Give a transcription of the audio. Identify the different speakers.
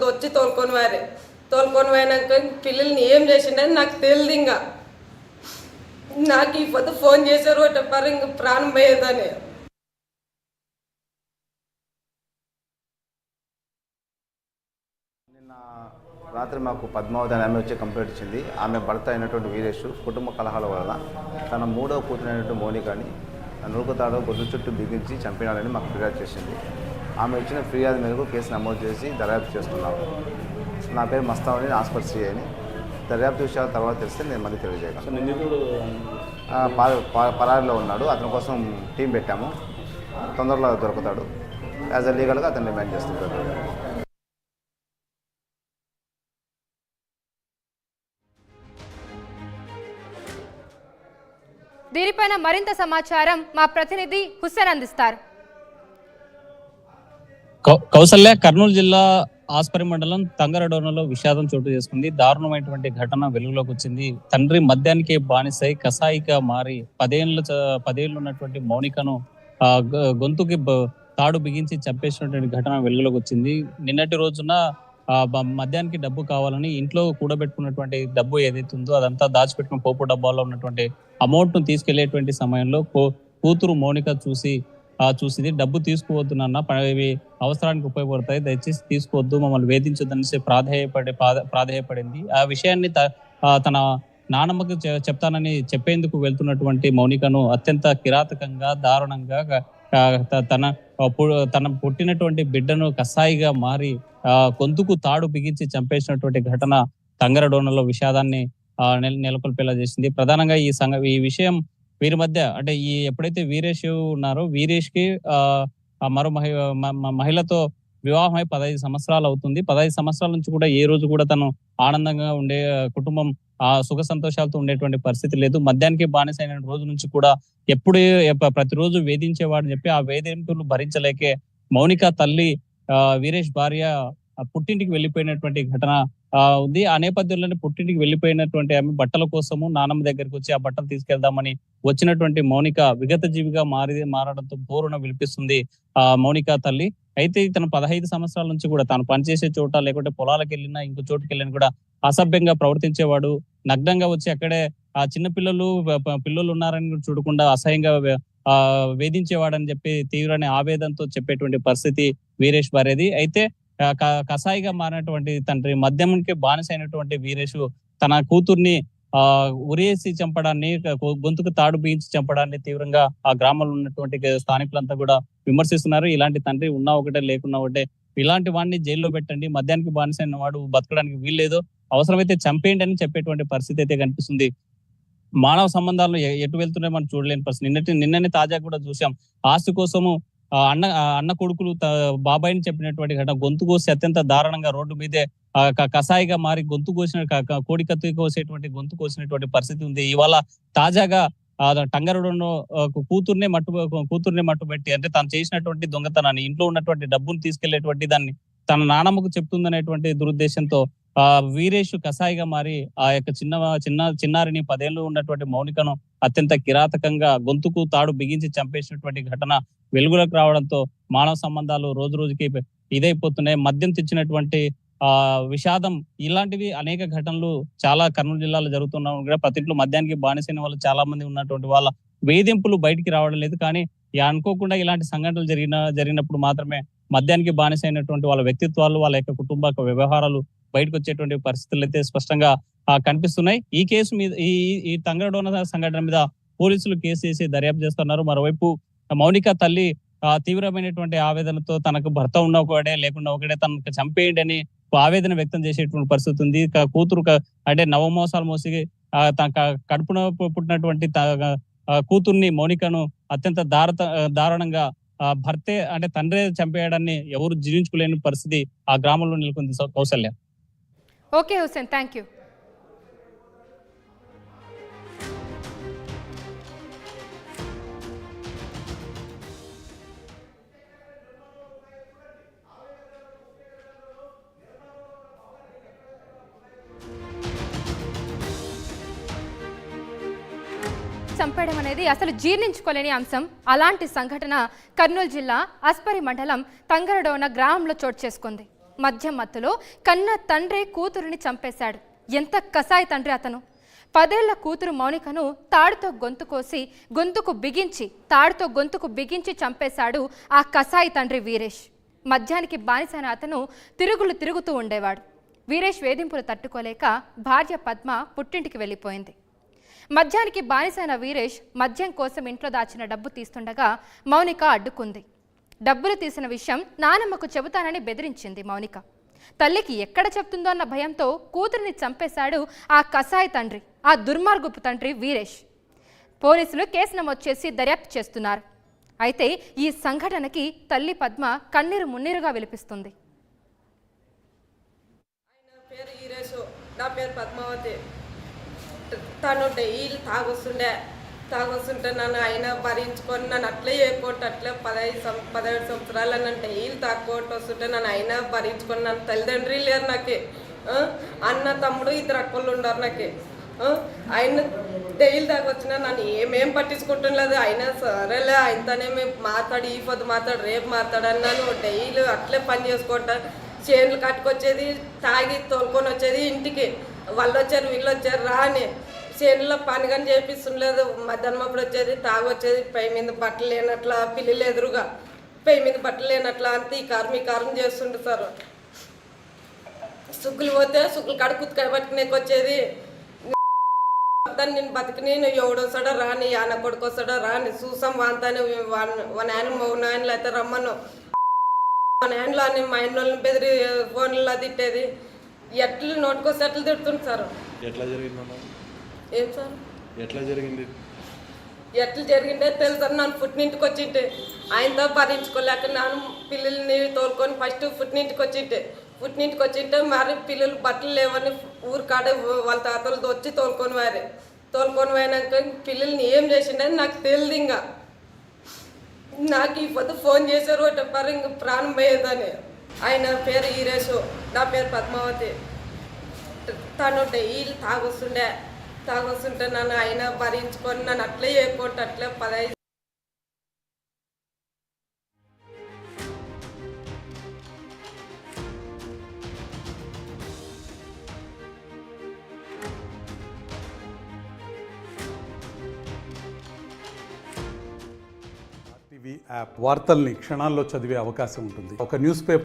Speaker 1: వచ్చి తోలుకొని పోయినాక పిల్లల్ని ఏం చేసిండని నాకు తెలియదు. ఇంకా నాకు ఈ పొద్దు ఫోన్ చేశారు ఒకటప్పారు ఇంక ప్రాణం పోయేదని.
Speaker 2: నిన్న రాత్రి మాకు పద్మావతి అనే ఆమె వచ్చి కంప్లైంట్ ఇచ్చింది. ఆమె భర్త అయినటువంటి వీరేష్ కుటుంబ కలహాల వలన తన మూడవ కూతురైనటువంటి మోనికాని నురుకుతాడో గొడ్డు చుట్టూ బిగించి చంపినాడని మాకు ఫిర్యాదు చేసింది. ఆమె ఇచ్చిన ఫిర్యాదు మేరకు కేసు నమోదు చేసి దర్యాప్తు చేస్తున్నాము. నా పేరు మస్తావని, హాస్పిటల్ సిఐ అని. దర్యాప్తు విషయాల తర్వాత తెలిస్తే నేను మళ్ళీ తెలియజేయగలను.
Speaker 3: నిందితుడు
Speaker 2: పరారిలో ఉన్నాడు. అతని కోసం టీం పెట్టాము. తొందరలో దొరుకుతాడు. యాజ్ అ లీగల్గా అతను డిమాండ్ చేస్తుంటాడు.
Speaker 4: దీనిపైన మరింత సమాచారం మా ప్రతినిధి హుస్సేన్ అందిస్తారు.
Speaker 3: కౌసల్య కర్నూలు జిల్లా ఆస్పరి మండలం తంగరడోనలో విషాదం చోటు చేసుకుంది. దారుణమైనటువంటి ఘటన వెలుగులోకి వచ్చింది. తండ్రి మద్యానికి బానిసై కసాయిగా మారి 10 ఏళ్ళు ఉన్నటువంటి మౌనికను గొంతుకి తాడు బిగించి చంపేసినటువంటి ఘటన వెలుగులోకి వచ్చింది. నిన్నటి రోజున మద్యానికి డబ్బు కావాలని ఇంట్లో కూడబెట్టుకున్నటువంటి డబ్బు ఏదైతే ఉందో అదంతా దాచిపెట్టుకున్న పోపు డబ్బాలో ఉన్నటువంటి అమౌంట్ ను తీసుకెళ్లేటువంటి సమయంలో కూతురు మౌనిక చూసింది. డబ్బు తీసుకువద్దు నాన్న, ఇవి అవసరానికి ఉపయోగపడతాయి, దయచేసి తీసుకోవద్దు, మమ్మల్ని వేధించొద్దనేసి ప్రాధేయపడింది. ఆ విషయాన్ని తన నానమ్మకి చెప్తానని చెప్పేందుకు వెళ్తున్నటువంటి మౌనికను అత్యంత కిరాతకంగా దారుణంగా తన పుట్టినటువంటి బిడ్డను కసాయిగా మారి గొంతుకు తాడు బిగించి చంపేసినటువంటి ఘటన తంగరడోనలో విషాదాన్ని నెలకొల్పేలా చేసింది. ప్రధానంగా ఈ విషయం వీరి మధ్య అంటే ఎప్పుడైతే వీరేష్ ఉన్నారో వీరేష్ కి మరో మహిళతో వివాహమై 15 సంవత్సరాలు అవుతుంది. 15 సంవత్సరాల నుంచి కూడా ఏ రోజు కూడా తను ఆనందంగా ఉండే కుటుంబం సుఖ సంతోషాలతో ఉండేటువంటి పరిస్థితి లేదు. మద్యానికి బానిసైన రోజు నుంచి కూడా ప్రతిరోజు వేధించేవాడని చెప్పి ఆ వేధింపులు భరించలేకే మౌనిక తల్లి వీరేష్ భార్య పుట్టింటికి వెళ్ళిపోయినటువంటి ఘటన ఉంది. ఆ నేపథ్యంలోనే పుట్టింటికి వెళ్ళిపోయినటువంటి ఆమె బట్టల కోసము నానమ్మ దగ్గరికి వచ్చి ఆ బట్టలు తీసుకెళ్దామని వచ్చినటువంటి మౌనిక విగత జీవిగా మారడంతో బోరున విలిపిస్తుంది మౌనిక తల్లి. అయితే తన 15 సంవత్సరాల నుంచి కూడా తాను పనిచేసే చోట లేకుంటే పొలాలకు వెళ్ళినా ఇంకో చోటుకి వెళ్ళినా కూడా అసభ్యంగా ప్రవర్తించేవాడు. నగ్నంగా వచ్చి అక్కడే ఆ చిన్న పిల్లలు ఉన్నారని చూడకుండా అసహ్యంగా వేధించేవాడని చెప్పి తీవ్రమైన ఆవేదనతో చెప్పేటువంటి పరిస్థితి వీరేష్ భార్యది. అయితే కసాయిగా మారినటువంటి తండ్రి మద్యంకి బానిసైనటువంటి వీరేష్ తన కూతుర్ని ఉరేసి చంపడాన్ని, గొంతుకు తాడు బిగించి చంపడాన్ని తీవ్రంగా ఆ గ్రామంలో ఉన్నటువంటి స్థానికులంతా కూడా విమర్శిస్తున్నారు. ఇలాంటి తండ్రి ఉన్నా ఒకటే లేకున్నా ఒకటే, ఇలాంటి వాడిని జైల్లో పెట్టండి, మద్యానికి బానిసైన వాడు బతకడానికి వీల్లేదు, అవసరమైతే చంపేయండి అని చెప్పేటువంటి పరిస్థితి అయితే కనిపిస్తుంది. మానవ సంబంధాలు ఎటు వెళ్తున్నాయి మనం చూడలేని పరిస్థితి. నిన్ననే తాజా కూడా చూసాం. ఆస్తి కోసము అన్న కొడుకులు బాబాయిని చెప్పినటువంటి ఘటన, గొంతు కోసి అత్యంత దారుణంగా రోడ్డు మీదే కసాయిగా మారి గొంతు కోసిన కోడి కత్తి కోసేటువంటి గొంతు కోసినటువంటి పరిస్థితి ఉంది. ఇవాళ తాజాగా టంగరుడును కూతుర్నే మట్టుబెట్టి అంటే తను చేసినటువంటి దొంగతనాన్ని, ఇంట్లో ఉన్నటువంటి డబ్బును తీసుకెళ్లేటువంటి దాన్ని తన నానమ్మకు చెప్తుందనేటువంటి దురుద్దేశంతో వీరేష్ కసాయిగా మారి ఆ యొక్క చిన్నారిని 10 ఏళ్ళు ఉన్నటువంటి మౌనికను అత్యంత కిరాతకంగా గొంతుకు తాడు బిగించి చంపేసినటువంటి ఘటన వెలుగులోకి రావడంతో మానవ సంబంధాలు రోజు రోజుకి ఇదైపోతున్నాయి. మద్యం తెచ్చినటువంటి విషాదం, ఇలాంటివి అనేక ఘటనలు చాలా కర్నూలు జిల్లాలో జరుగుతున్నా కూడా ప్రతి ఇంట్లో మద్యానికి బానిసైన వాళ్ళు చాలా మంది ఉన్నటువంటి వాళ్ళ వేధింపులు బయటికి రావడం లేదు. కానీ అనుకోకుండా ఇలాంటి సంఘటనలు జరిగినప్పుడు మాత్రమే మద్యానికి బానిసైనటువంటి వాళ్ళ వ్యక్తిత్వాలు, వాళ్ళ యొక్క కుటుంబ వ్యవహారాలు బయటకు వచ్చేటువంటి పరిస్థితులు అయితే స్పష్టంగా కనిపిస్తున్నాయి. ఈ కేసు మీద ఈ తంగరడోన సంఘటన మీద పోలీసులు కేసు వేసి దర్యాప్తు చేస్తున్నారు. మరోవైపు మౌనిక తల్లి తీవ్రమైనటువంటి ఆవేదనతో తనకు భర్త ఉన్న ఒకడే లేకుండా ఒకడే తనకు చంపేయండి అని ఆవేదన వ్యక్తం చేసేటువంటి పరిస్థితి ఉంది. కూతురు అంటే నవమోసాలు మోసి తన కడుపున పుట్టినటువంటి కూతుర్ని మౌనికను అత్యంత దారుణంగా భర్తే అంటే తండ్రే చంపేయడాన్ని ఎవరు జీర్ణించుకోలేని పరిస్థితి ఆ గ్రామంలో నెలకొంది. Kausalya.
Speaker 4: Okay Hussain, thank you. చంపేయడం అనేది అసలు జీర్ణించుకోలేని అంశం. అలాంటి సంఘటన కర్నూలు జిల్లా ఆస్పరి మండలం తంగరడోన గ్రామంలో చోటు చేసుకుంది. మద్యం మత్తులో కన్న తండ్రే కూతురుని చంపేశాడు. ఎంత కసాయి తండ్రి అతను! 10 ఏళ్ల కూతురు మౌనికను తాడుతో గొంతుకు బిగించి చంపేశాడు ఆ కసాయి తండ్రి వీరేష్. మద్యానికి బానిసైన అతను తిరుగుతూ ఉండేవాడు. వీరేష్ వేధింపులు తట్టుకోలేక భార్య పద్మ పుట్టింటికి వెళ్ళిపోయింది. మద్యానికి బానిసైన వీరేష్ మద్యం కోసం ఇంట్లో దాచిన డబ్బు తీస్తుండగా మౌనిక అడ్డుకుంది. డబ్బులు తీసిన విషయం నానమ్మకు చెబుతానని బెదిరించింది మౌనిక. తల్లికి ఎక్కడ చెప్తుందో అన్న భయంతో కూతురిని చంపేశాడు ఆ కసాయి తండ్రి, ఆ దుర్మార్గపు తండ్రి వీరేష్. పోలీసులు కేసు నమోదు చేసి దర్యాప్తు చేస్తున్నారు. అయితే ఈ సంఘటనకి తల్లి పద్మ కన్నీరు మున్నీరుగా విలిపిస్తుంది.
Speaker 1: ఆయన పేరు వీరేష్, నా పేరు పద్మావతి. తను డైలీ తాగొస్తుంటే నన్ను ఆయన భరించుకొని నన్ను అట్లే చేయకపోతే అట్లే 17 సంవత్సరాలు నన్ను డైలీ తాక్కోటి వస్తుంటే నన్ను ఆయన భరించుకొని నన్ను తల్లిదండ్రి లేరు నాకు. అన్న తమ్ముడు 2 అక్కలు ఉన్నారు నాకు. ఆయన డైలీ తాగొచ్చినా నన్ను ఏమేం పట్టించుకుంటులేదు. అయినా సరేలే ఆయనతోనే మేము మాట్లాడి ఈ పొద్దు మాట్లాడు రేపు మాట్లాడన్నాను. డైలీ అట్లే పని చేసుకుంటా చేనులు కట్టుకొచ్చేది, తాగి తోలుకొని వచ్చేది ఇంటికి. వాళ్ళు వచ్చారు వీళ్ళు వచ్చారు రా అని చేనులో పని కానీ చేపిస్తుండలేదు. మధ్యాహ్నం అప్పుడు వచ్చేది తాగొచ్చేది, పై మీద బట్టలు లేనట్లా, పిల్లలు ఎదురుగా పై మీద బట్టలు లేనట్లా అంతే ఈ కారం చేస్తుండే సార్. సుగ్గులు పోతే సుగ్గులు కాడ కుత్తుకాయ పట్టుకునేకి వచ్చేది. నేను బతికిని నువ్వు ఎవడొస్తాడో రాని, ఆన కొడుకు వస్తాడో రాని చూసాం వాంతానే వన్ ఆయన మౌన ఆయనలు అయితే రమ్మను మన ఆయనలో అని మా ఆయన వాళ్ళని బెదిరి ఫోన్లో తిట్టేది. ఎట్లు నోటుకొస్తే ఎట్లు తిడుతుంది సార్.
Speaker 5: ఎట్లా జరిగిందమ్మా?
Speaker 1: ఏం సార్
Speaker 5: ఎట్లా జరిగింది?
Speaker 1: ఎట్లా జరిగిందే తెలుసు. నన్ను పుట్టినింటికి వచ్చింటే ఆయనతో భరించుకోలేక నాన్న పిల్లల్ని తోలుకొని ఫస్ట్ పుట్టినింటికి వచ్చింటే మరి పిల్లలు బట్టలు లేవని ఊరు కాడ వాళ్ళ తాతలతో వచ్చి తోలుకొని పోయినాక పిల్లల్ని ఏం చేసిండని నాకు తెలియదు. ఇంకా నాకు ఈ పొద్దు ఫోన్ చేశారు ఒకటి ఇంక ప్రాణం పోయేదని. ఆయన పేరు వీరేష్, నా పేరు పద్మావతి. తను డైలీ తాగొస్తుంటే నన్ను ఆయన భరించుకొని నన్ను అట్లే చేయకపోతే అట్లే 15
Speaker 6: టీవీ యాప్ వార్తల్ని క్షణాల్లో చదివే అవకాశం ఉంటుంది. ఒక న్యూస్ పేపర్